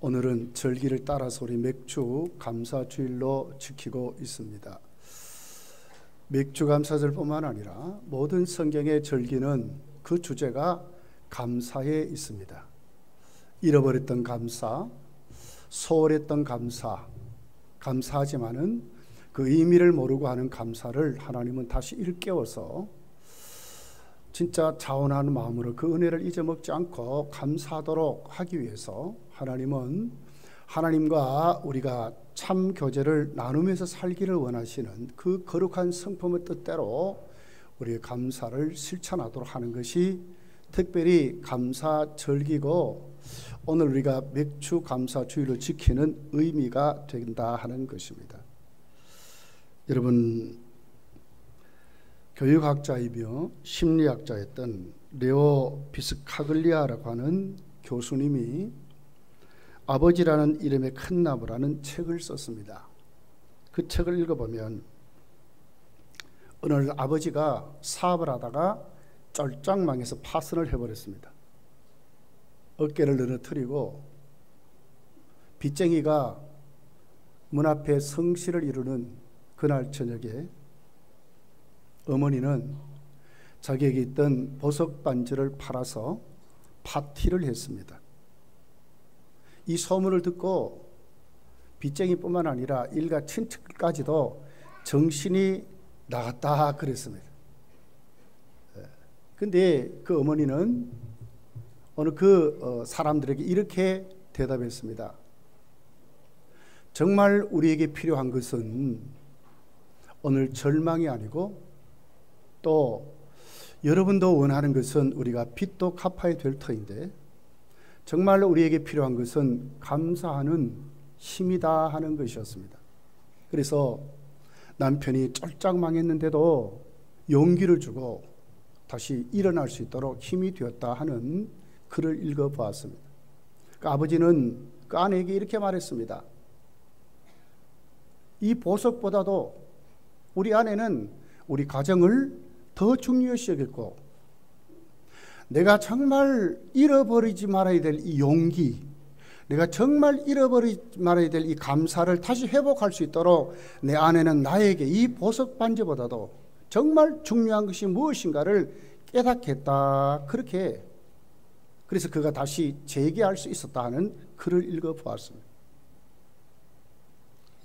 오늘은 절기를 따라서 우리 맥주 감사주일로 지키고 있습니다. 맥주 감사절뿐만 아니라 모든 성경의 절기는 그 주제가 감사에 있습니다. 잃어버렸던 감사, 소홀했던 감사, 감사하지만은 그 의미를 모르고 하는 감사를 하나님은 다시 일깨워서 진짜 자원하는 마음으로 그 은혜를 잊어먹지 않고 감사하도록 하기 위해서 하나님은 하나님과 우리가 참 교제를 나누면서 살기를 원하시는 그 거룩한 성품의 뜻대로 우리의 감사를 실천하도록 하는 것이 특별히 감사절기고 오늘 우리가 맥주 감사주일을 지키는 의미가 된다 하는 것입니다. 여러분, 교육학자이며 심리학자였던 레오 비스카글리아라고 하는 교수님이 아버지라는 이름의 큰 나무라는 책을 썼습니다. 그 책을 읽어보면 어느 날 아버지가 사업을 하다가 쫄짝망해서 파산을 해버렸습니다. 어깨를 늘어뜨리고 빚쟁이가 문 앞에 성실을 이루는 그날 저녁에 어머니는 자기에게 있던 보석 반지를 팔아서 파티를 했습니다. 이 소문을 듣고 빚쟁이뿐만 아니라 일가 친척까지도 정신이 나갔다 그랬습니다. 그런데 그 어머니는 어느 사람들에게 이렇게 대답했습니다. 정말 우리에게 필요한 것은 오늘 절망이 아니고 또 여러분도 원하는 것은 우리가 빚도 갚아야 될 터인데 정말로 우리에게 필요한 것은 감사하는 힘이다 하는 것이었습니다. 그래서 남편이 쫄짝 망했는데도 용기를 주고 다시 일어날 수 있도록 힘이 되었다 하는 글을 읽어보았습니다. 그 아버지는 그 아내에게 이렇게 말했습니다. 이 보석보다도 우리 아내는 우리 가정을 더 중요시 여겼고 내가 정말 잃어버리지 말아야 될 이 용기, 내가 정말 잃어버리지 말아야 될 이 감사를 다시 회복할 수 있도록 내 아내는 나에게 이 보석 반지보다도 정말 중요한 것이 무엇인가를 깨닫겠다. 그렇게 그래서 그가 다시 재기할 수 있었다 하는 글을 읽어보았습니다.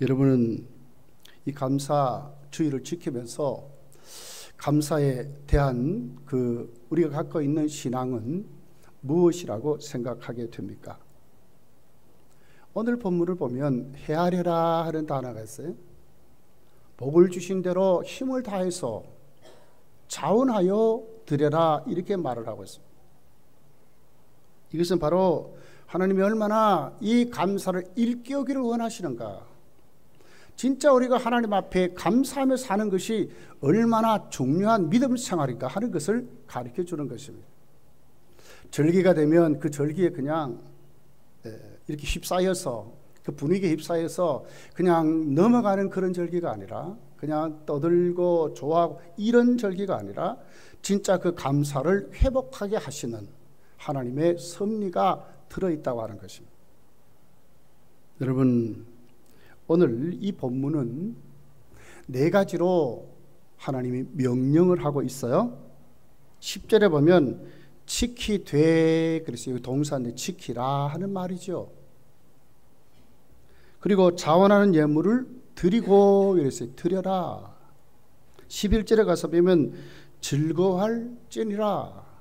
여러분은 이 감사주의를 지키면서 감사에 대한 우리가 갖고 있는 신앙은 무엇이라고 생각하게 됩니까? 오늘 본문을 보면 헤아려라 하는 단어가 있어요. 복을 주신 대로 힘을 다해서 자원하여 드려라 이렇게 말을 하고 있습니다. 이것은 바로 하나님이 얼마나 이 감사를 일깨우기를 원하시는가, 진짜 우리가 하나님 앞에 감사하며 사는 것이 얼마나 중요한 믿음 생활인가 하는 것을 가르쳐 주는 것입니다. 절기가 되면 그 절기에 그냥 이렇게 휩싸여서 그 분위기에 휩싸여서 그냥 넘어가는 그런 절기가 아니라 그냥 떠들고 좋아하고 이런 절기가 아니라 진짜 그 감사를 회복하게 하시는 하나님의 섭리가 들어있다고 하는 것입니다. 여러분, 오늘 이 본문은 4가지로 하나님이 명령을 하고 있어요. 10절에 보면 지키되, 그래서 여기 동사인데 지키라 하는 말이죠. 그리고 자원하는 예물을 드리고 이랬어요. 드려라. 11절에 가서 보면 즐거워할지니라.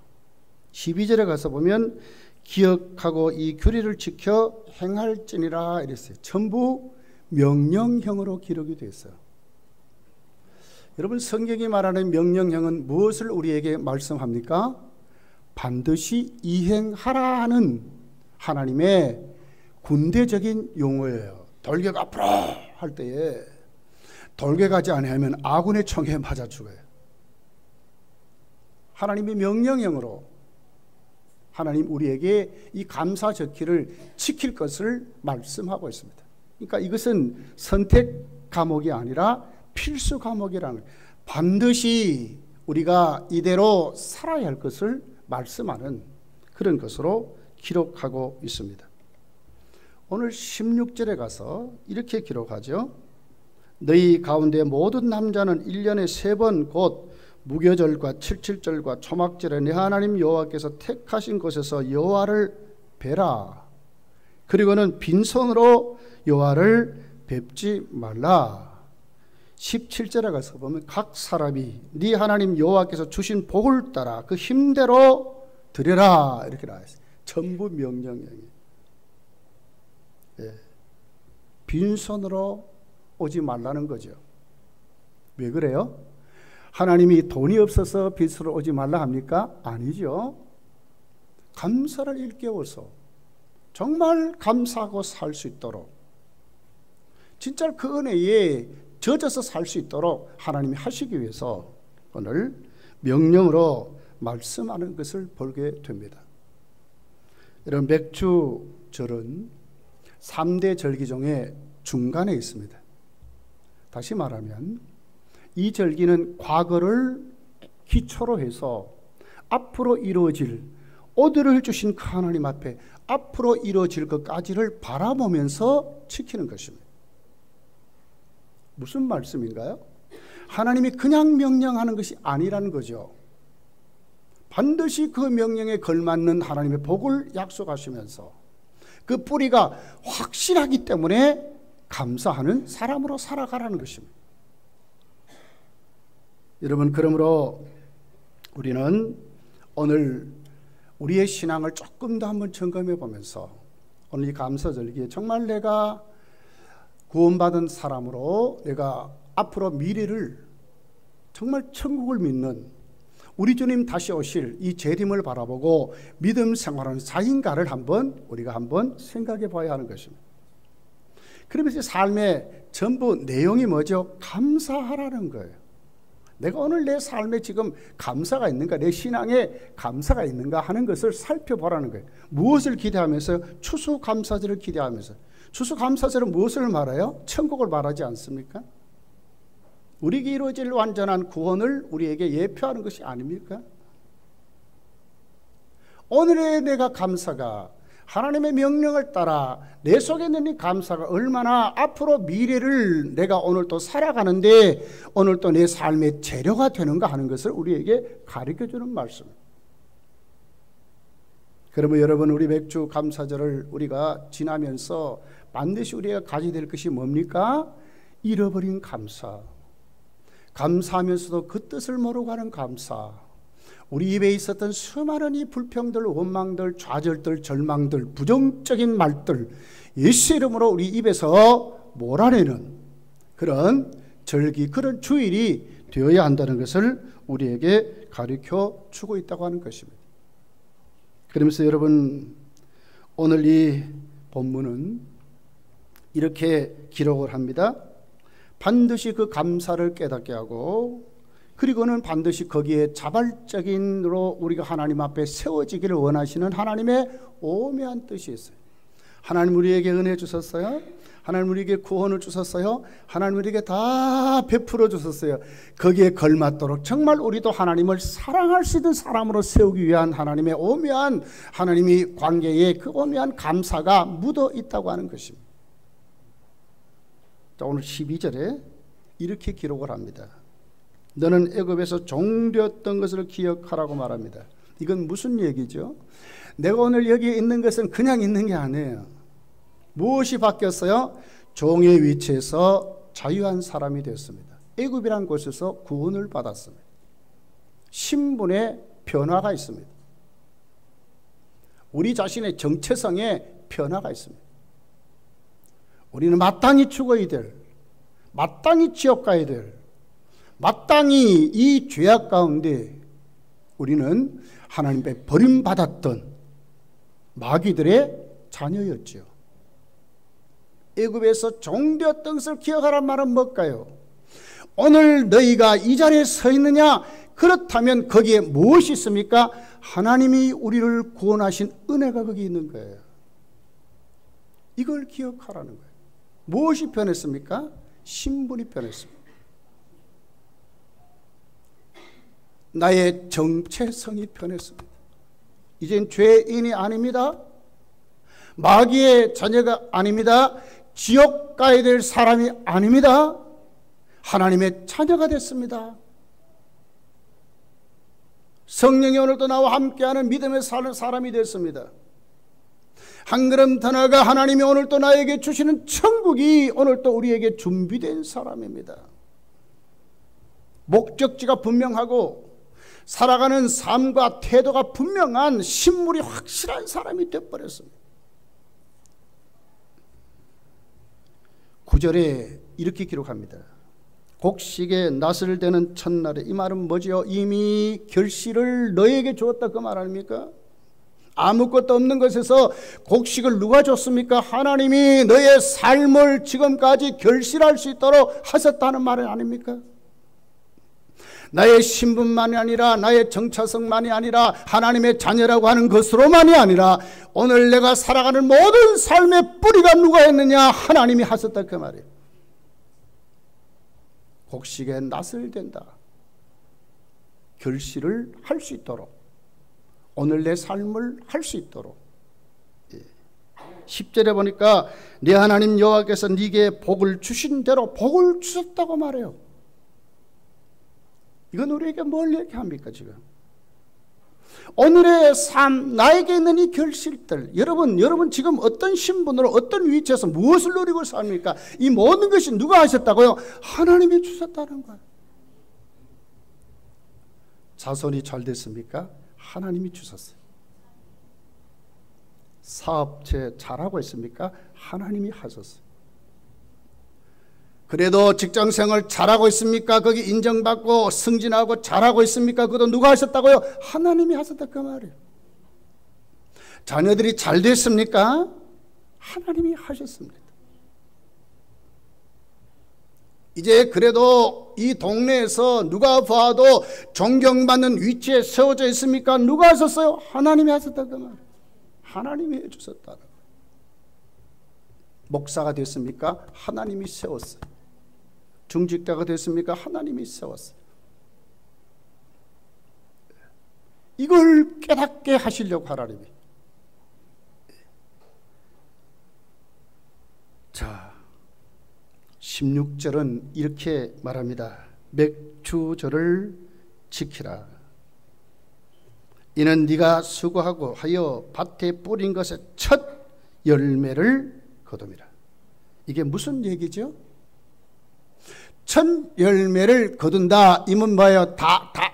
12절에 가서 보면 기억하고 이 규례를 지켜 행할지니라 이랬어요. 전부 명령형으로 기록이 되어 있어요. 여러분, 성경이 말하는 명령형은 무엇을 우리에게 말씀합니까? 반드시 이행하라 하는 하나님의 군대적인 용어예요. 돌격 앞으로 할 때에 돌격하지 아니하면 아군의 총에 맞아 죽어요. 하나님이 명령형으로 하나님 우리에게 이 감사 적기를 지킬 것을 말씀하고 있습니다. 그러니까 이것은 선택 과목이 아니라 필수 과목이라는, 반드시 우리가 이대로 살아야 할 것을 말씀하는 그런 것으로 기록하고 있습니다. 오늘 16절에 가서 이렇게 기록하죠. 너희 가운데 모든 남자는 1년에 3번 곧 무교절과 칠칠절과 초막절에 내 하나님 여호와께서 택하신 곳에서 여호와를 뵈라. 그리고는 빈손으로 여호와를 뵙지 말라. 17절에 가서 보면 각 사람이 네 하나님 여호와께서 주신 복을 따라 그 힘대로 드려라 이렇게 나와 있어요. 전부 명령이에요. 예. 빈손으로 오지 말라는 거죠. 왜 그래요? 하나님이 돈이 없어서 빈손으로 오지 말라 합니까? 아니죠. 감사를 일깨워서 정말 감사하고 살 수 있도록, 진짜 그 은혜에 젖어서 살 수 있도록 하나님이 하시기 위해서 오늘 명령으로 말씀하는 것을 보게 됩니다. 이런 맥주절은 3대 절기 중에 중간에 있습니다. 다시 말하면 이 절기는 과거를 기초로 해서 앞으로 이루어질, 오늘을 주신 그 하나님 앞에 앞으로 이루어질 것까지를 바라보면서 지키는 것입니다. 무슨 말씀인가요? 하나님이 그냥 명령하는 것이 아니라는 거죠. 반드시 그 명령에 걸맞는 하나님의 복을 약속하시면서 그 뿌리가 확실하기 때문에 감사하는 사람으로 살아가라는 것입니다. 여러분, 그러므로 우리는 오늘 우리의 신앙을 조금 더 한번 점검해 보면서 오늘 이 감사절기에 정말 내가 구원받은 사람으로 내가 앞으로 미래를 정말 천국을 믿는 우리 주님 다시 오실 이 재림을 바라보고 믿음 생활하는 자인가를 우리가 한번 생각해 봐야 하는 것입니다. 그러면서 삶의 전부 내용이 뭐죠? 감사하라는 거예요. 내가 오늘 내 삶에 지금 감사가 있는가, 내 신앙에 감사가 있는가 하는 것을 살펴보라는 거예요. 무엇을 기대하면서? 추수감사절을 기대하면서. 추수감사절은 무엇을 말해요? 천국을 말하지 않습니까? 우리에게 이루어질 완전한 구원을 우리에게 예표하는 것이 아닙니까? 오늘의 내가 감사가 하나님의 명령을 따라 내 속에 있는 이 감사가 얼마나 앞으로 미래를 내가 오늘 또 살아가는데 오늘 또 내 삶의 재료가 되는가 하는 것을 우리에게 가르쳐주는 말씀입니다. 그러면 여러분, 우리 맥주 감사절을 우리가 지나면서 반드시 우리가 가져야 될 것이 뭡니까? 잃어버린 감사. 감사하면서도 그 뜻을 모르고 하는 감사. 우리 입에 있었던 수많은 이 불평들, 원망들, 좌절들, 절망들, 부정적인 말들 예수 이름으로 우리 입에서 몰아내는 그런 절기, 그런 주일이 되어야 한다는 것을 우리에게 가르쳐 주고 있다고 하는 것입니다. 그러면서 여러분, 오늘 이 본문은 이렇게 기록을 합니다. 반드시 그 감사를 깨닫게 하고, 그리고는 반드시 거기에 자발적인으로 우리가 하나님 앞에 세워지기를 원하시는 하나님의 오묘한 뜻이 있어요. 하나님 우리에게 은혜 주셨어요. 하나님 우리에게 구원을 주셨어요. 하나님 우리에게 다 베풀어 주셨어요. 거기에 걸맞도록 정말 우리도 하나님을 사랑할 수 있는 사람으로 세우기 위한 하나님의 오묘한 하나님이 관계에 그 오묘한 감사가 묻어 있다고 하는 것입니다. 자, 오늘 12절에 이렇게 기록을 합니다. 너는 애굽에서 종되었던 것을 기억하라고 말합니다. 이건 무슨 얘기죠? 내가 오늘 여기에 있는 것은 그냥 있는 게 아니에요. 무엇이 바뀌었어요? 종의 위치에서 자유한 사람이 되었습니다. 애굽이란 곳에서 구원을 받았습니다. 신분의 변화가 있습니다. 우리 자신의 정체성에 변화가 있습니다. 우리는 마땅히 죽어야 될, 마땅히 지옥 가야 될, 마땅히 이 죄악 가운데 우리는 하나님께 버림받았던 마귀들의 자녀였죠. 애굽에서 종되었던 것을 기억하란 말은 뭘까요? 오늘 너희가 이 자리에 서 있느냐? 그렇다면 거기에 무엇이 있습니까? 하나님이 우리를 구원하신 은혜가 거기 있는 거예요. 이걸 기억하라는 거예요. 무엇이 변했습니까? 신분이 변했습니다. 나의 정체성이 변했습니다. 이젠 죄인이 아닙니다. 마귀의 자녀가 아닙니다. 지옥 가야 될 사람이 아닙니다. 하나님의 자녀가 됐습니다. 성령이 오늘도 나와 함께하는 믿음의 사는 사람이 됐습니다. 한 걸음 더 나아가 하나님이 오늘도 나에게 주시는 천국이 오늘도 우리에게 준비된 사람입니다. 목적지가 분명하고 살아가는 삶과 태도가 분명한 신물이 확실한 사람이 되어버렸습니다. 9절에 이렇게 기록합니다. 곡식에 낫을 대는 첫날에, 이 말은 뭐지요? 이미 결실을 너에게 주었다 그 말 아닙니까? 아무것도 없는 것에서 곡식을 누가 줬습니까? 하나님이 너의 삶을 지금까지 결실할 수 있도록 하셨다는 말은 아닙니까? 나의 신분만이 아니라 나의 정체성만이 아니라 하나님의 자녀라고 하는 것으로만이 아니라 오늘 내가 살아가는 모든 삶의 뿌리가 누가 했느냐? 하나님이 하셨다 그 말이에요. 곡식에 낫을 된다. 결실을 할 수 있도록, 오늘 내 삶을 할 수 있도록. 10절에 보니까 네 하나님 여호와께서 네게 복을 주신 대로 복을 주셨다고 말해요. 이건 우리에게 뭘 얘기합니까 지금? 오늘의 삶, 나에게 있는 이 결실들, 여러분 지금 어떤 신분으로 어떤 위치에서 무엇을 누리고 삽니까? 이 모든 것이 누가 하셨다고요? 하나님이 주셨다는 거예요. 자손이 잘 됐습니까? 하나님이 주셨어요. 사업체 잘하고 있습니까? 하나님이 하셨어요. 그래도 직장생활 잘하고 있습니까? 거기 인정받고 승진하고 잘하고 있습니까? 그것도 누가 하셨다고요? 하나님이 하셨다 그 말이에요. 자녀들이 잘 됐습니까? 하나님이 하셨습니다. 이제 그래도 이 동네에서 누가 봐도 존경받는 위치에 세워져 있습니까? 누가 하셨어요? 하나님이 하셨다 그 말이에요. 하나님이 해주셨다. 목사가 됐습니까? 하나님이 세웠어요. 중직자가 됐습니까? 하나님이 세웠어요. 이걸 깨닫게 하시려고 하나님이. 자, 16절은 이렇게 말합니다. 맥추절을 지키라. 이는 네가 수고하고 하여 밭에 뿌린 것의 첫 열매를 거둠이라. 이게 무슨 얘기죠? 첫 열매를 거둔다. 이면 뭐예요?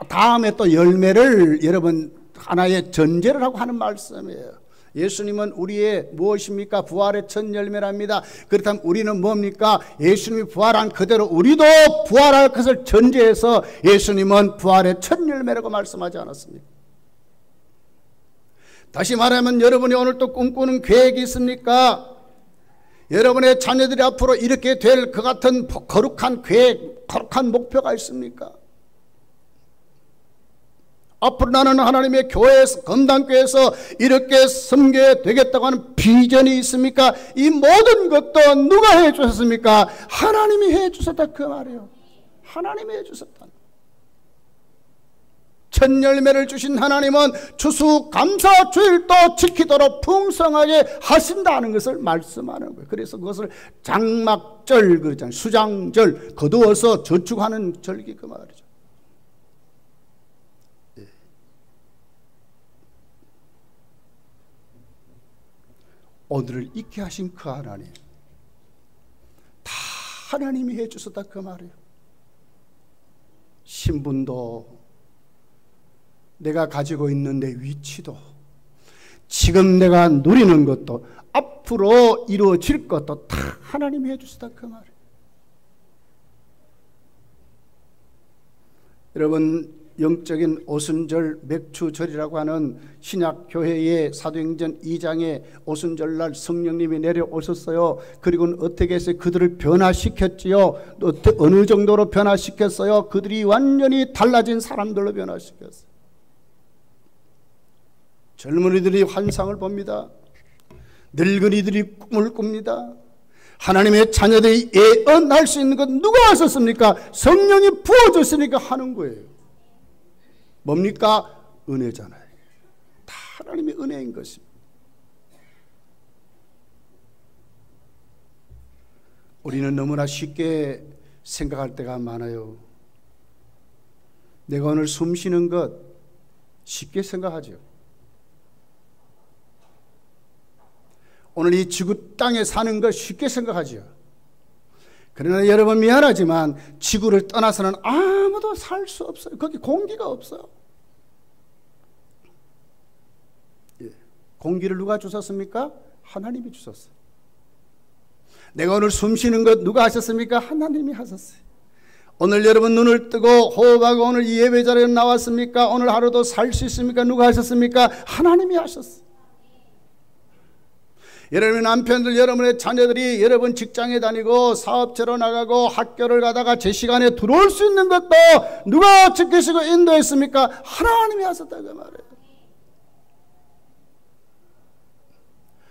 다음에 또 열매를 여러분 하나의 전제를 하고 하는 말씀이에요. 예수님은 우리의 무엇입니까? 부활의 첫 열매랍니다. 그렇다면 우리는 뭡니까? 예수님이 부활한 그대로 우리도 부활할 것을 전제해서 예수님은 부활의 첫 열매라고 말씀하지 않았습니까? 다시 말하면 여러분이 오늘 또 꿈꾸는 계획이 있습니까? 여러분의 자녀들이 앞으로 이렇게 될 그 같은 거룩한 계획, 거룩한 목표가 있습니까? 앞으로 나는 하나님의 교회에서, 건당교회에서 이렇게 섬겨야 되겠다고 하는 비전이 있습니까? 이 모든 것도 누가 해주셨습니까? 하나님이 해주셨다 그 말이에요. 하나님이 해주셨다. 첫 열매를 주신 하나님은 추수감사 주일도 지키도록 풍성하게 하신다는 것을 말씀하는 거예요. 그래서 그것을 장막절 그러잖아요. 수장절, 거두어서 저축하는 절기 그 말이죠. 예. 오늘을 있게 하신 그 하나님, 다 하나님이 해주셨다 그 말이에요. 신분도, 내가 가지고 있는 내 위치도, 지금 내가 누리는 것도, 앞으로 이루어질 것도 다 하나님이 해주시다 그 말이에요. 여러분, 영적인 오순절 맥추절이라고 하는 신약교회의 사도행전 2장의 오순절날 성령님이 내려오셨어요. 그리고는 어떻게 해서 그들을 변화시켰지요? 어느 정도로 변화시켰어요? 그들이 완전히 달라진 사람들로 변화시켰어요. 젊은이들이 환상을 봅니다. 늙은이들이 꿈을 꿉니다. 하나님의 자녀들이 예언할 수 있는 것 누가 하셨습니까? 성령이 부어졌으니까 하는 거예요. 뭡니까? 은혜잖아요. 다 하나님의 은혜인 것입니다. 우리는 너무나 쉽게 생각할 때가 많아요. 내가 오늘 숨 쉬는 것 쉽게 생각하죠. 오늘 이 지구 땅에 사는 것 쉽게 생각하죠. 그러나 여러분 미안하지만 지구를 떠나서는 아무도 살 수 없어요. 거기 공기가 없어요. 예. 공기를 누가 주셨습니까? 하나님이 주셨어요. 내가 오늘 숨 쉬는 것 누가 하셨습니까? 하나님이 하셨어요. 오늘 여러분 눈을 뜨고 호흡하고 오늘 이 예배 자리에 나왔습니까? 오늘 하루도 살 수 있습니까? 누가 하셨습니까? 하나님이 하셨어요. 여러분의 남편들, 여러분의 자녀들이 여러분 직장에 다니고 사업체로 나가고 학교를 가다가 제 시간에 들어올 수 있는 것도 누가 지키시고 인도했습니까? 하나님이 하셨다 그 말이에요.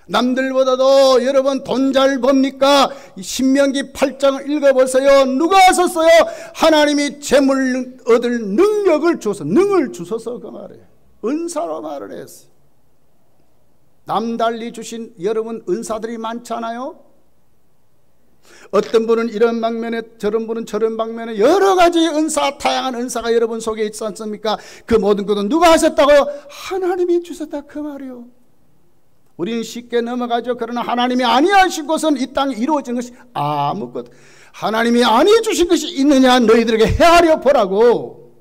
남들보다도 여러분 돈 잘 법니까? 신명기 8장을 읽어보세요. 누가 하셨어요? 하나님이 재물 얻을 능력을 주셔서, 능을 주셔서 그 말이에요. 은사로 말을 했어요. 남달리 주신 여러분 은사들이 많잖아요. 어떤 분은 이런 방면에, 저런 분은 저런 방면에 여러 가지 은사, 다양한 은사가 여러분 속에 있지 않습니까? 그 모든 것은 누가 하셨다고? 하나님이 주셨다 그 말이요. 우리는 쉽게 넘어가죠. 그러나 하나님이 아니하신 것은 이 땅에 이루어진 것이 아무것도, 하나님이 아니 주신 것이 있느냐 너희들에게 헤아려 보라고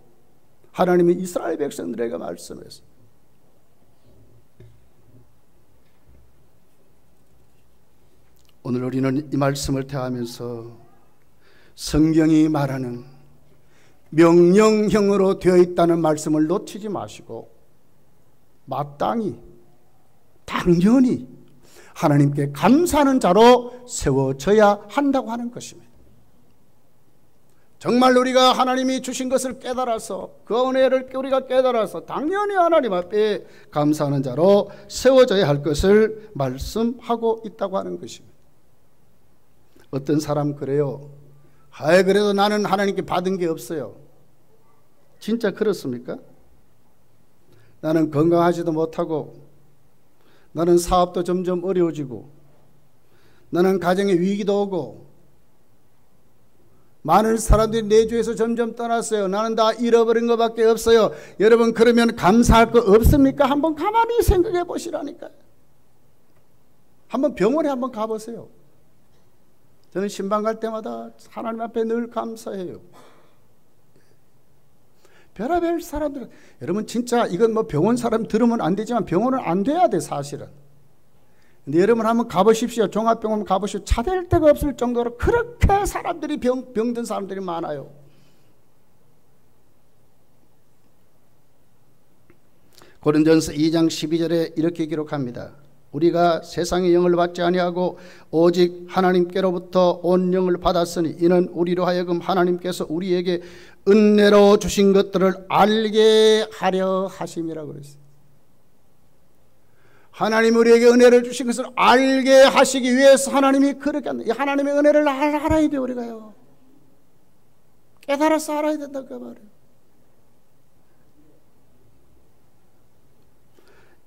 하나님이 이스라엘 백성들에게 말씀했어요. 오늘 우리는 이 말씀을 대하면서 성경이 말하는 명령형으로 되어 있다는 말씀을 놓치지 마시고 마땅히 당연히 하나님께 감사하는 자로 세워져야 한다고 하는 것입니다. 정말 우리가 하나님이 주신 것을 깨달아서 그 은혜를 우리가 깨달아서 당연히 하나님 앞에 감사하는 자로 세워져야 할 것을 말씀하고 있다고 하는 것입니다. 어떤 사람 그래요. 그래도 나는 하나님께 받은 게 없어요. 진짜 그렇습니까? 나는 건강하지도 못하고 나는 사업도 점점 어려워지고 나는 가정에 위기도 오고 많은 사람들이 내 주에서 점점 떠났어요. 나는 다 잃어버린 것밖에 없어요. 여러분 그러면 감사할 거 없습니까? 한번 가만히 생각해 보시라니까요. 한번 병원에 한번 가보세요. 저는 신방 갈 때마다 하나님 앞에 늘 감사해요. 별의별 사람들, 여러분 진짜 이건 뭐 병원 사람 들으면 안 되지만 병원은 안 돼야 돼 사실은. 근데 여러분 한번 가보십시오. 종합병원 가보십시오. 찾을 데가 없을 정도로 그렇게 사람들이 병든 사람들이 많아요. 고린도전서 2장 12절에 이렇게 기록합니다. 우리가 세상의 영을 받지 아니하고 오직 하나님께로부터 온 영을 받았으니 이는 우리로 하여금 하나님께서 우리에게 은혜로 주신 것들을 알게 하려 하심이라고 그랬어요. 하나님 우리에게 은혜를 주신 것을 알게 하시기 위해서 하나님이 그렇게 한다. 하나님의 은혜를 알아야 돼요. 우리가요. 깨달아서 알아야 된다고 말해요.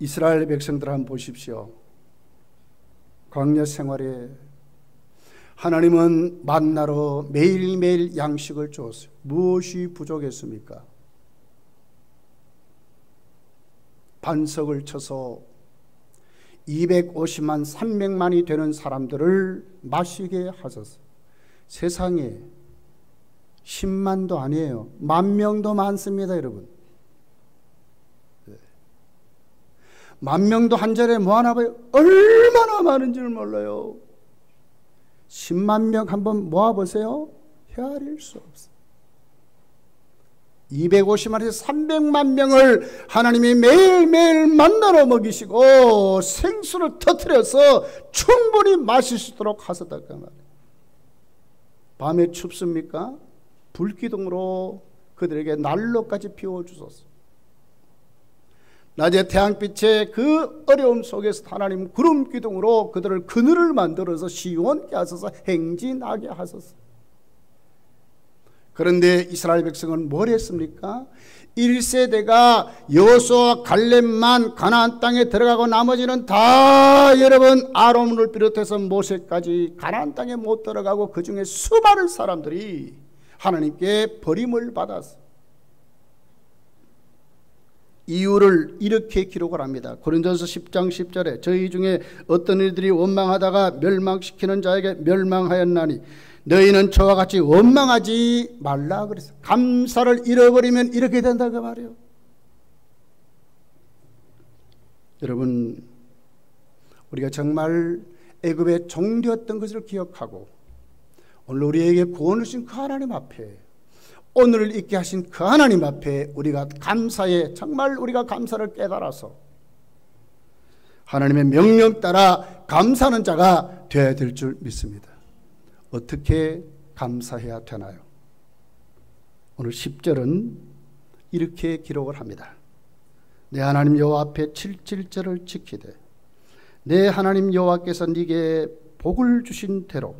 이스라엘 백성들 한번 보십시오. 광야 생활에 하나님은 만나로 매일매일 양식을 주었어요. 무엇이 부족했습니까? 반석을 쳐서 250만 300만이 되는 사람들을 마시게 하셨어요. 세상에 10만도 아니에요. 10,000명도 많습니다, 여러분. 10,000명도 한 자리에 모아놔봐요. 얼마나 많은지를 몰라요. 10만 명 한번 모아보세요. 헤아릴 수 없어요. 250만에서 300만 명을 하나님이 매일매일 만나러 먹이시고 생수를 터뜨려서 충분히 마실 수 있도록 하셨다 그 말이에요. 밤에 춥습니까? 불기둥으로 그들에게 난로까지 피워주셨어요. 낮에 태양빛의 그 어려움 속에서 하나님 구름 기둥으로 그들을 그늘을 만들어서 시원케 하셔서 행진하게 하셨어요. 그런데 이스라엘 백성은 뭘 했습니까? 1세대가 여호수아와 갈렙만 가나안 땅에 들어가고 나머지는 다 여러분 아론을 비롯해서 모세까지 가나안 땅에 못 들어가고 그 중에 수많은 사람들이 하나님께 버림을 받았어. 이유를 이렇게 기록을 합니다. 고린도서 10장 10절에 저희 중에 어떤 이들이 원망하다가 멸망시키는 자에게 멸망하였나니 너희는 저와 같이 원망하지 말라 그랬어요. 감사를 잃어버리면 이렇게 된다 그 말이에요. 여러분, 우리가 정말 애굽의 종되었던 것을 기억하고 오늘 우리에게 구원을 주신 그 하나님 앞에, 오늘을 있게 하신 그 하나님 앞에 우리가 감사에, 정말 우리가 감사를 깨달아서 하나님의 명령 따라 감사하는 자가 되어야 될 줄 믿습니다. 어떻게 감사해야 되나요? 오늘 10절은 이렇게 기록을 합니다. 내 하나님 여호와 앞에 7절을 지키되 내 하나님 여호와께서 네게 복을 주신 대로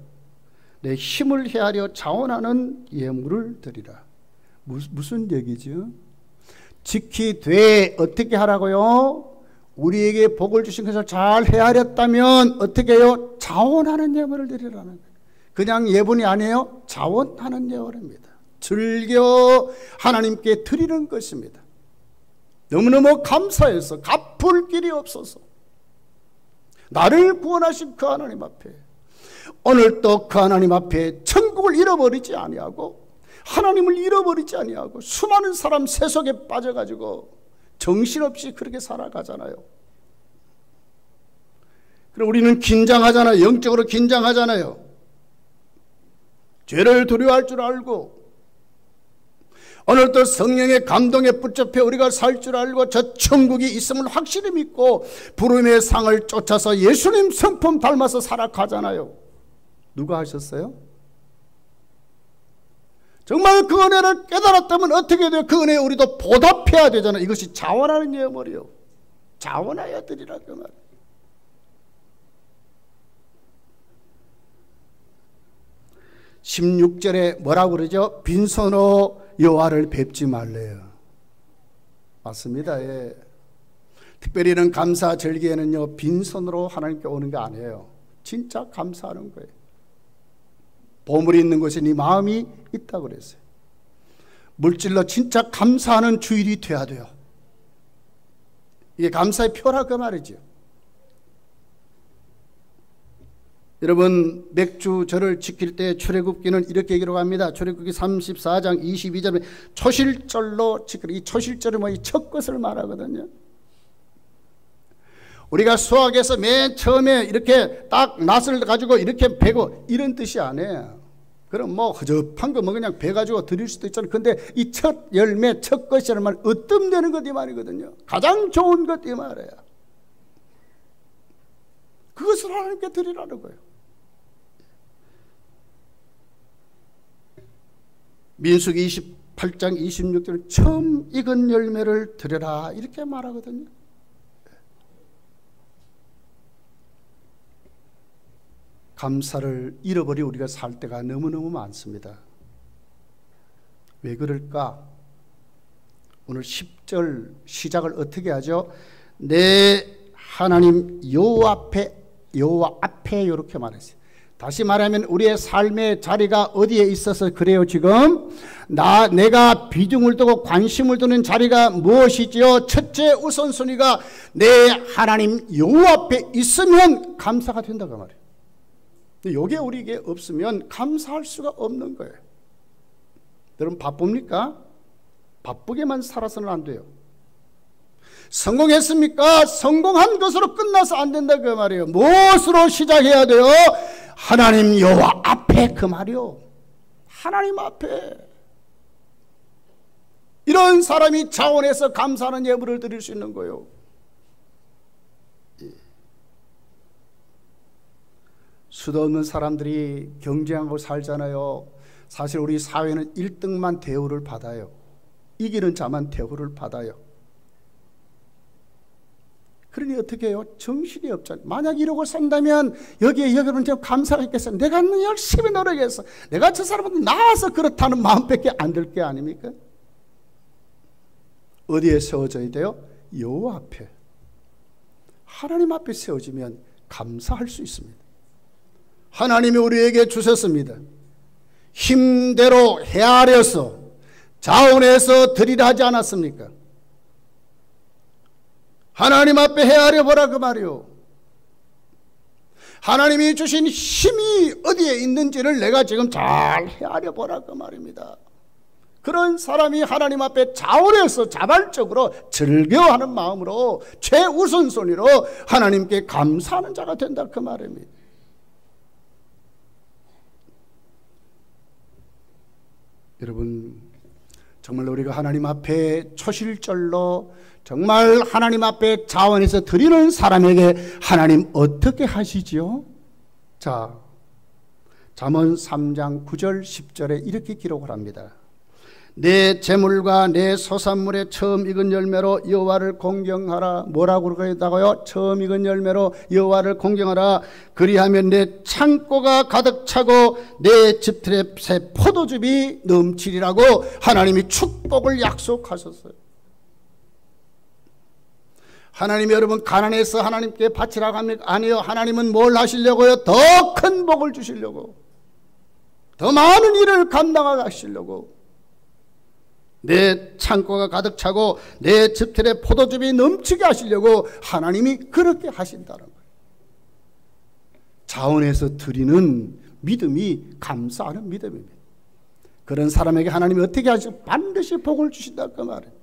내 힘을 헤아려 자원하는 예물을 드리라. 무슨 얘기죠? 지키되 어떻게 하라고요? 우리에게 복을 주신 것을 잘 헤아렸다면 어떻게 해요? 자원하는 예물을 드리라는 거예요. 그냥 예분이 아니에요. 자원하는 예물입니다. 즐겨 하나님께 드리는 것입니다. 너무너무 감사해서 갚을 길이 없어서 나를 구원하신 그 하나님 앞에, 오늘 또 그 하나님 앞에 천국을 잃어버리지 아니하고 하나님을 잃어버리지 아니하고 수많은 사람 세속에 빠져가지고 정신없이 그렇게 살아가잖아요. 그럼 우리는 긴장하잖아요. 영적으로 긴장하잖아요. 죄를 두려워할 줄 알고 오늘도 성령의 감동에 붙잡혀 우리가 살 줄 알고 저 천국이 있음을 확실히 믿고 부름의 상을 쫓아서 예수님 성품 닮아서 살아가잖아요. 누가 하셨어요? 정말 그 은혜를 깨달았다면 어떻게 돼요? 그 은혜에 우리도 보답해야 되잖아요. 이것이 자원하는 예물이요. 자원하여 드리라 그 말. 16절에 뭐라고 그러죠? 빈손으로 여호와를 뵙지 말래요. 맞습니다. 예. 특별히 이런 감사 절기에는요, 빈손으로 하나님께 오는 게 아니에요. 진짜 감사하는 거예요. 보물이 있는 곳에 네 마음이 있다고 그랬어요. 물질로 진짜 감사하는 주일이 돼야 돼요. 이게 감사의 표라 그 말이죠. 여러분, 맥주절을 지킬 때 출애굽기는 이렇게 기록합니다. 출애굽기 34장 22절에 초실절로 지키라. 이 초실절은 뭐 이 첫 것을 말하거든요. 우리가 수학에서 맨 처음에 이렇게 딱 낫을 가지고 이렇게 베고 이런 뜻이 아니에요. 그럼 뭐 허접한 거 뭐 그냥 베가지고 드릴 수도 있잖아요. 근데 이 첫 열매, 첫 것이라는 말, 으뜸되는 것 이 말이거든요. 가장 좋은 것 이 말이에요. 그것을 하나님께 드리라는 거예요. 민수기 28장 26절 처음 익은 열매를 드려라 이렇게 말하거든요. 감사를 잃어버리 우리가 살 때가 너무너무 많습니다. 왜 그럴까? 오늘 10절 시작을 어떻게 하죠? 내 하나님 여호와 앞에 이렇게 말했어요. 다시 말하면 우리의 삶의 자리가 어디에 있어서 그래요? 지금 내가 비중을 두고 관심을 두는 자리가 무엇이지요? 첫째 우선순위가 내 하나님 여호와 앞에 있으면 감사가 된다고 말이에요. 이게 우리에게 없으면 감사할 수가 없는 거예요. 여러분 바쁩니까? 바쁘게만 살아서는 안 돼요. 성공했습니까? 성공한 것으로 끝나서 안 된다 그 말이에요. 무엇으로 시작해야 돼요? 하나님 여호와 앞에 그 말이요. 하나님 앞에. 이런 사람이 자원해서 감사하는 예물을 드릴 수 있는 거예요. 수도 없는 사람들이 경쟁하고 살잖아요. 사실 우리 사회는 1등만 대우를 받아요. 이기는 자만 대우를 받아요. 그러니 어떻게 해요? 정신이 없잖아요. 만약 이러고 산다면 여기에 여러분 좀 감사가 있겠어요. 내가 열심히 노력해서 내가 저 사람한테 나와서 그렇다는 마음밖에 안 들 게 아닙니까? 어디에 세워져야 돼요? 여호와 앞에. 하나님 앞에 세워지면 감사할 수 있습니다. 하나님이 우리에게 주셨습니다. 힘대로 헤아려서 자원해서 드리라 하지 않았습니까? 하나님 앞에 헤아려 보라 그 말이요. 하나님이 주신 힘이 어디에 있는지를 내가 지금 잘 헤아려 보라 그 말입니다. 그런 사람이 하나님 앞에 자원해서 자발적으로 즐겨하는 마음으로 최우선순위로 하나님께 감사하는 자가 된다 그 말입니다. 여러분, 정말 우리가 하나님 앞에 초실절로 정말 하나님 앞에 자원해서 드리는 사람에게 하나님 어떻게 하시지요? 자, 잠언 3장 9절 10절에 이렇게 기록을 합니다. 내 재물과 내 소산물의 처음 익은 열매로 여호와를 공경하라. 뭐라고 그러다고요? 처음 익은 열매로 여호와를 공경하라. 그리하면 내 창고가 가득 차고 내 집틀에 새 포도즙이 넘치리라고 하나님이 축복을 약속하셨어요. 하나님이 여러분 가난해서 하나님께 바치라고 합니까? 아니요. 하나님은 뭘 하시려고요? 더 큰 복을 주시려고, 더 많은 일을 감당하게 하시려고, 내 창고가 가득 차고 내 집틀에 포도즙이 넘치게 하시려고 하나님이 그렇게 하신다는 거예요. 자원해서 드리는 믿음이 감사하는 믿음입니다. 그런 사람에게 하나님이 어떻게 하시고 반드시 복을 주신다 그 말이에요.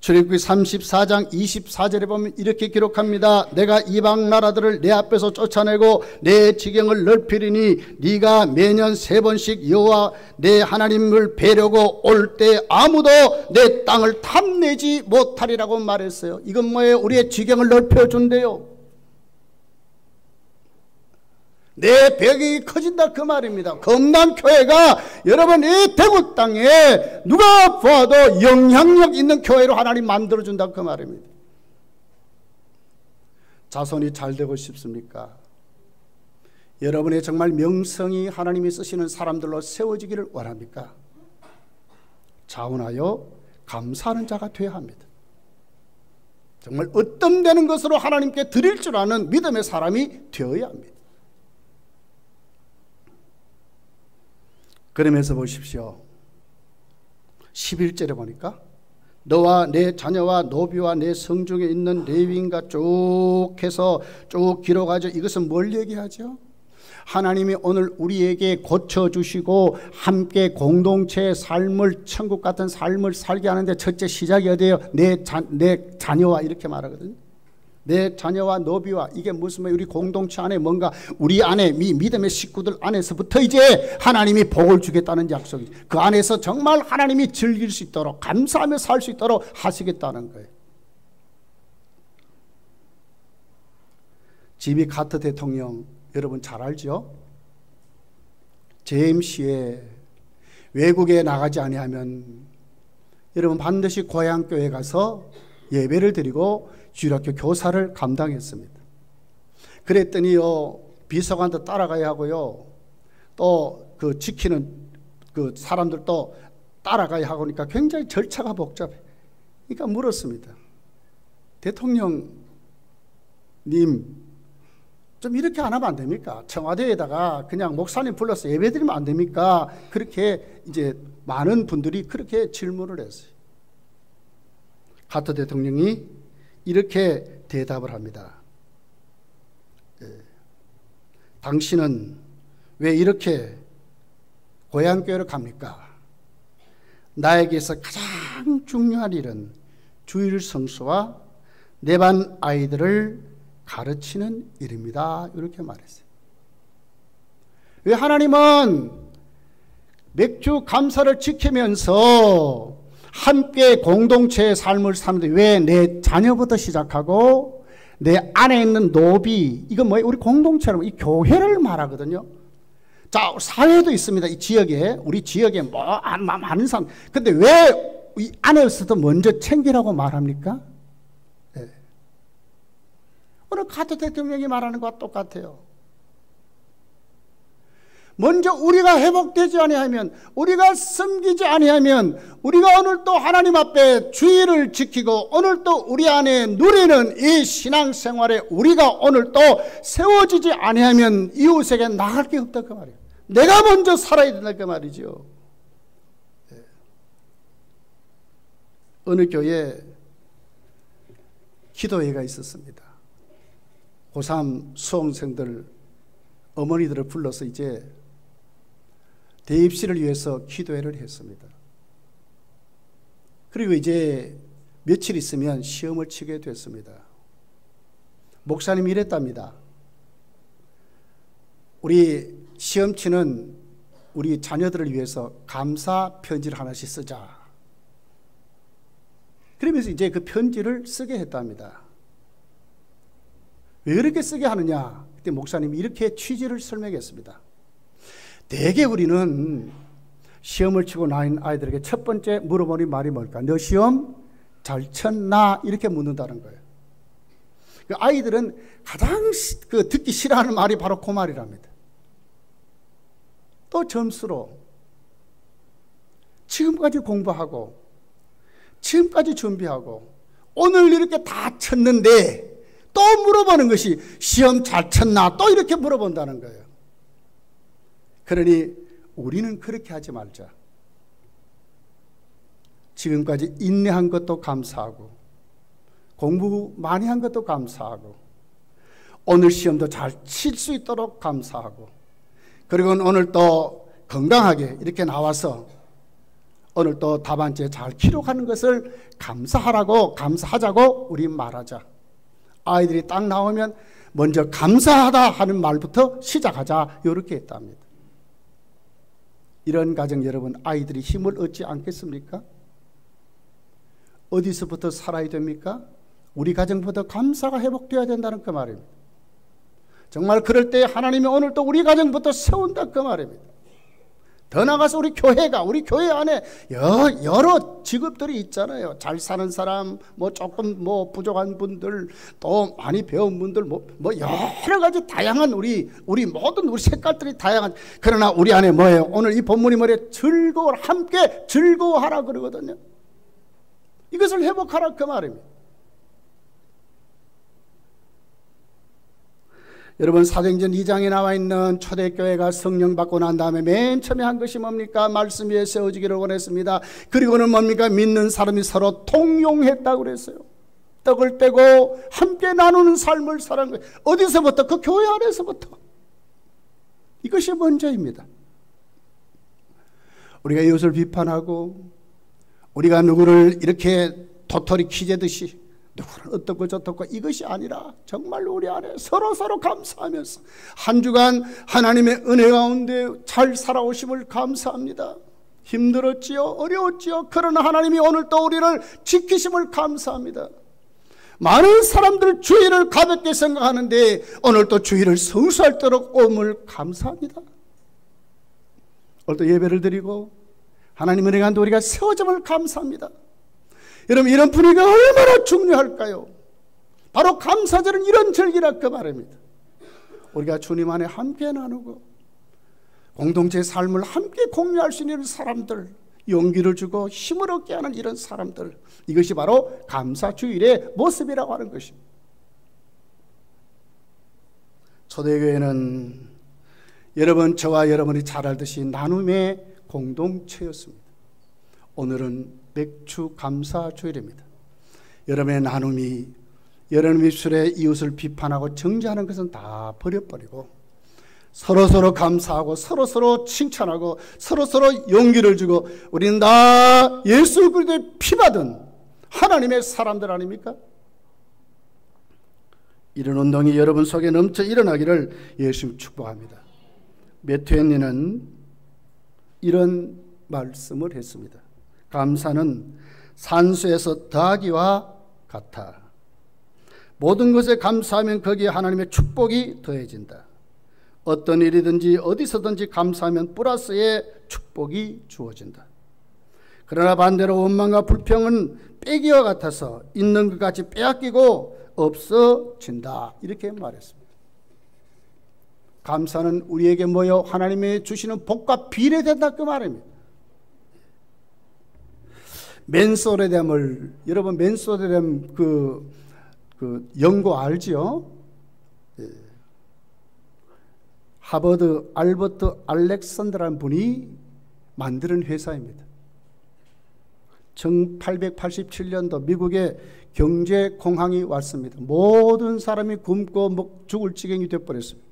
출애굽기 34장 24절에 보면 이렇게 기록합니다. 내가 이방 나라들을 내 앞에서 쫓아내고 내 지경을 넓히리니 네가 매년 3번씩 여호와 내 하나님을 뵈려고 올 때 아무도 내 땅을 탐내지 못하리라고 말했어요. 이건 뭐예요? 우리의 지경을 넓혀준대요. 내 배경이 커진다 그 말입니다. 검남교회가 여러분 이 대구 땅에 누가 보아도 영향력 있는 교회로 하나님 만들어준다 그 말입니다. 자손이 잘 되고 싶습니까? 여러분의 정말 명성이 하나님이 쓰시는 사람들로 세워지기를 원합니까? 자원하여 감사하는 자가 되어야 합니다. 정말 어떤 것으로 하나님께 드릴 줄 아는 믿음의 사람이 되어야 합니다. 그러면서 보십시오. 11절에 보니까 너와 내 자녀와 노비와 내 성중에 있는 레위인과 쭉 해서 쭉 기록하죠. 이것은 뭘 얘기하죠? 하나님이 오늘 우리에게 고쳐주시고 함께 공동체의 삶을, 천국 같은 삶을 살게 하는데 첫째 시작이 어디예요? 내 자녀와 이렇게 말하거든요. 내 자녀와 노비와, 이게 무슨 말이에요? 우리 공동체 안에 뭔가 우리 안에 믿음의 식구들 안에서부터 이제 하나님이 복을 주겠다는 약속이죠. 그 안에서 정말 하나님이 즐길 수 있도록 감사하며 살 수 있도록 하시겠다는 거예요. 지미 카터 대통령 여러분 잘 알죠? JMC에 외국에 나가지 아니하면 여러분 반드시 고향교회 가서 예배를 드리고 주일학교 교사를 감당했습니다. 그랬더니요, 비서관도 따라가야 하고요, 또 그 지키는 그 사람들도 따라가야 하니까 굉장히 절차가 복잡해. 그러니까 물었습니다. 대통령님, 좀 이렇게 안 하면 안 됩니까? 청와대에다가 그냥 목사님 불러서 예배 드리면 안 됩니까? 그렇게 이제 많은 분들이 그렇게 질문을 했어요. 카터 대통령이 이렇게 대답을 합니다. 당신은 왜 이렇게 고향교회를 갑니까? 나에게서 가장 중요한 일은 주일 성수와 내 반 아이들을 가르치는 일입니다. 이렇게 말했어요. 왜 하나님은 맥주 감사를 지키면서 함께 공동체의 삶을 사는데 왜 내 자녀부터 시작하고 내 안에 있는 노비, 이건 뭐예요? 우리 공동체라고, 이 교회를 말하거든요. 자, 사회도 있습니다. 이 지역에, 우리 지역에 많은 사람. 근데 왜 이 안에서도 먼저 챙기라고 말합니까? 네. 오늘 카터 대통령이 말하는 것과 똑같아요. 먼저 우리가 회복되지 아니하면, 우리가 섬기지 아니하면, 우리가 오늘 또 하나님 앞에 주의를 지키고 오늘 또 우리 안에 누리는 이 신앙생활에 우리가 오늘 또 세워지지 아니하면 이웃에게 나갈 게 없다 그 말이에요. 내가 먼저 살아야 된다 그 말이죠. 어느 교회에 기도회가 있었습니다. 고3 수험생들 어머니들을 불러서 이제 대입시를 위해서 기도회를 했습니다. 그리고 이제 며칠 있으면 시험을 치게 됐습니다. 목사님이 이랬답니다. 우리 시험 치는 우리 자녀들을 위해서 감사 편지를 하나씩 쓰자. 그러면서 이제 그 편지를 쓰게 했답니다. 왜 그렇게 쓰게 하느냐? 그때 목사님이 이렇게 취지를 설명했습니다. 대개 우리는 시험을 치고 나인 아이들에게 첫 번째 물어보는 말이 뭘까? 너 시험 잘 쳤나? 이렇게 묻는다는 거예요. 그 아이들은 가장 듣기 싫어하는 말이 바로 그 말이랍니다. 또 점수로 지금까지 공부하고 지금까지 준비하고 오늘 이렇게 다 쳤는데 또 물어보는 것이 시험 잘 쳤나? 또 이렇게 물어본다는 거예요. 그러니 우리는 그렇게 하지 말자. 지금까지 인내한 것도 감사하고 공부 많이 한 것도 감사하고 오늘 시험도 잘 칠 수 있도록 감사하고 그리고 오늘 또 건강하게 이렇게 나와서 오늘 또 답안지에 잘 기록하는 것을 감사하자고 우리 말하자. 아이들이 딱 나오면 먼저 감사하다 하는 말부터 시작하자. 이렇게 했답니다. 이런 가정 여러분 아이들이 힘을 얻지 않겠습니까? 어디서부터 살아야 됩니까? 우리 가정부터 감사가 회복되어야 된다는 그 말입니다. 정말 그럴 때 하나님이 오늘 또 우리 가정부터 세운다 그 말입니다. 더 나아가서 우리 교회 안에 여러 직업들이 있잖아요. 잘 사는 사람, 조금 부족한 분들, 또 많이 배운 분들, 여러 가지 다양한 우리 모든 우리 색깔들이 다양한. 그러나 우리 안에 뭐예요? 오늘 이 본문이 뭐래요? 함께 즐거워하라 그러거든요. 이것을 회복하라 그 말입니다. 여러분 사도행전 2장에 나와 있는 초대교회가 성령 받고 난 다음에 맨 처음에 한 것이 뭡니까? 말씀 위에 세워지기를 원했습니다. 그리고는 뭡니까? 믿는 사람이 서로 통용했다고 그랬어요. 떡을 떼고 함께 나누는 삶을 살아가는 거예요. 어디서부터? 그 교회 안에서부터. 이것이 먼저입니다. 우리가 이웃을 비판하고 우리가 누구를 이렇게 도토리 키재듯이 누구는 어떻고 저떻고 이것이 아니라 정말 우리 안에 서로 감사하면서 한 주간 하나님의 은혜 가운데 잘 살아오심을 감사합니다. 힘들었지요, 어려웠지요. 그러나 하나님이 오늘 또 우리를 지키심을 감사합니다. 많은 사람들 주일을 가볍게 생각하는데 오늘 또 주일을 성수할도록 옴을 감사합니다. 오늘 또 예배를 드리고 하나님 은혜 가운데 우리가 세워짐을 감사합니다. 여러분 이런 분위기가 얼마나 중요할까요? 바로 감사절은 이런 절기라 그 말입니다. 우리가 주님 안에 함께 나누고 공동체의 삶을 함께 공유할 수 있는 사람들, 용기를 주고 힘을 얻게 하는 이런 사람들, 이것이 바로 감사주일의 모습이라고 하는 것입니다. 초대교회는 여러분 저와 여러분이 잘 알듯이 나눔의 공동체였습니다. 오늘은 맥주 감사주일입니다. 여러분의 나눔이 여러분 입술에 이웃을 비판하고 정죄하는 것은 다 버려버리고 서로 감사하고 서로 칭찬하고 서로 용기를 주고 우리는 다 예수 그리스도의 피받은 하나님의 사람들 아닙니까? 이런 운동이 여러분 속에 넘쳐 일어나기를 예수님 축복합니다. 매튜 이런 말씀을 했습니다. 감사는 산수에서 더하기와 같아. 모든 것에 감사하면 거기에 하나님의 축복이 더해진다. 어떤 일이든지 어디서든지 감사하면 플러스의 축복이 주어진다. 그러나 반대로 원망과 불평은 빼기와 같아서 있는 것 같이 빼앗기고 없어진다. 이렇게 말했습니다. 감사는 우리에게 뭐요? 하나님의 주시는 복과 비례된다 그 말입니다. 맨소레뎀을 여러분 맨소레뎀 그 연구 알지요? 예. 하버드 알버트 알렉산더라는 분이 만드는 회사입니다. 1887년도 미국에 경제 공황이 왔습니다. 모든 사람이 굶고 죽을 지경이 되어버렸습니다.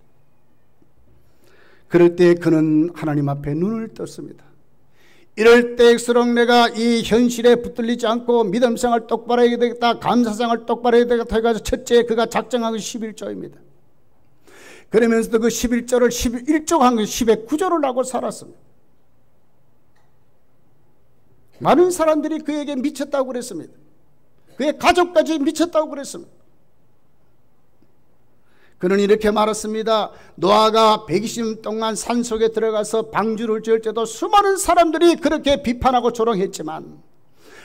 그럴 때 그는 하나님 앞에 눈을 떴습니다. 이럴 때일수록 내가 이 현실에 붙들리지 않고 믿음생활 똑바로 해야 되겠다, 감사생활 똑바로 해야 되겠다 해가지고 첫째 그가 작정한 것이 11조입니다. 그러면서도 그 11조를 11조 한 것이 10의 9조를 하고 살았습니다. 많은 사람들이 그에게 미쳤다고 그랬습니다. 그의 가족까지 미쳤다고 그랬습니다. 그는 이렇게 말했습니다. 노아가 120년 동안 산속에 들어가서 방주를 지을 때도 수많은 사람들이 그렇게 비판하고 조롱했지만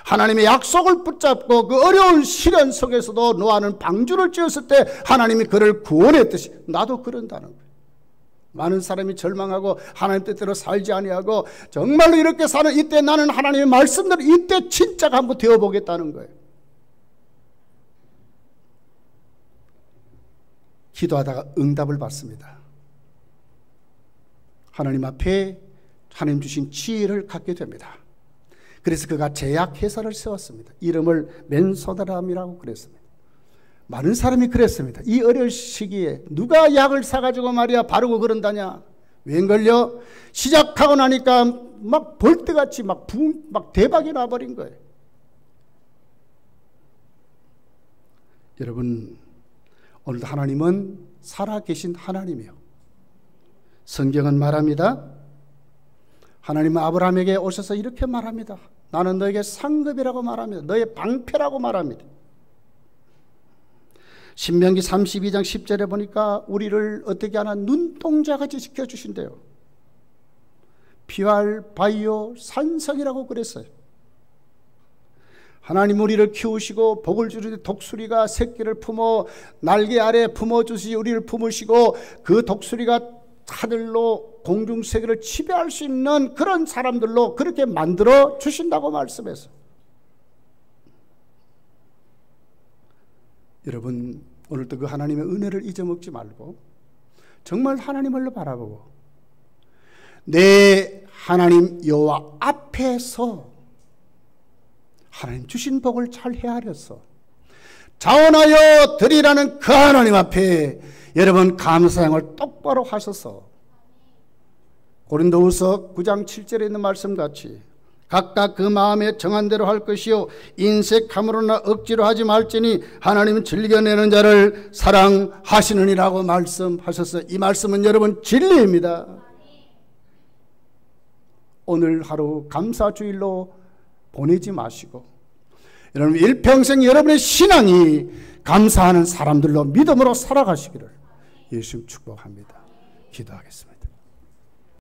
하나님의 약속을 붙잡고 그 어려운 시련 속에서도 노아는 방주를 지었을 때 하나님이 그를 구원했듯이 나도 그런다는 거예요. 많은 사람이 절망하고 하나님 뜻대로 살지 아니하고 정말로 이렇게 사는 이때 나는 하나님의 말씀대로 이때 진짜 한번 되어보겠다는 거예요. 기도하다가 응답을 받습니다. 하나님 앞에 하나님 주신 지혜를 갖게 됩니다. 그래서 그가 제약회사를 세웠습니다. 이름을 맨소다람이라고 그랬습니다. 많은 사람이 그랬습니다. 이 어려운 시기에 누가 약을 사가지고 말이야 바르고 그런다냐. 웬걸요? 시작하고 나니까 막 벌떼같이 막 대박이 나버린 거예요. 여러분, 오늘도 하나님은 살아계신 하나님이요. 성경은 말합니다. 하나님은 아브라함에게 오셔서 이렇게 말합니다. 나는 너에게 상급이라고 말합니다. 너의 방패라고 말합니다. 신명기 32장 10절에 보니까 우리를 어떻게 하나 눈동자같이 지켜주신대요. 비활 바이오 산성이라고 그랬어요. 하나님 우리를 키우시고 복을 주시되 독수리가 새끼를 품어 날개 아래 품어주시 우리를 품으시고 그 독수리가 하늘로 공중세계를 지배할 수 있는 그런 사람들로 그렇게 만들어 주신다고 말씀해서 여러분 오늘도 그 하나님의 은혜를 잊어먹지 말고 정말 하나님을 바라보고 내 하나님 여호와 앞에서 하나님 주신 복을 잘 헤아려서 자원하여 드리라는 그 하나님 앞에 여러분 감사양을 똑바로 하셔서 고린도후서 9장 7절에 있는 말씀같이 각각 그 마음에 정한 대로 할 것이요 인색함으로나 억지로 하지 말지니 하나님은 즐겨내는 자를 사랑하시느니라고 말씀하셨어요. 이 말씀은 여러분 진리입니다. 오늘 하루 감사주일로 보내지 마시고 여러분 일평생 여러분의 신앙이 감사하는 사람들로 믿음으로 살아가시기를 예수님 축복합니다. 기도하겠습니다.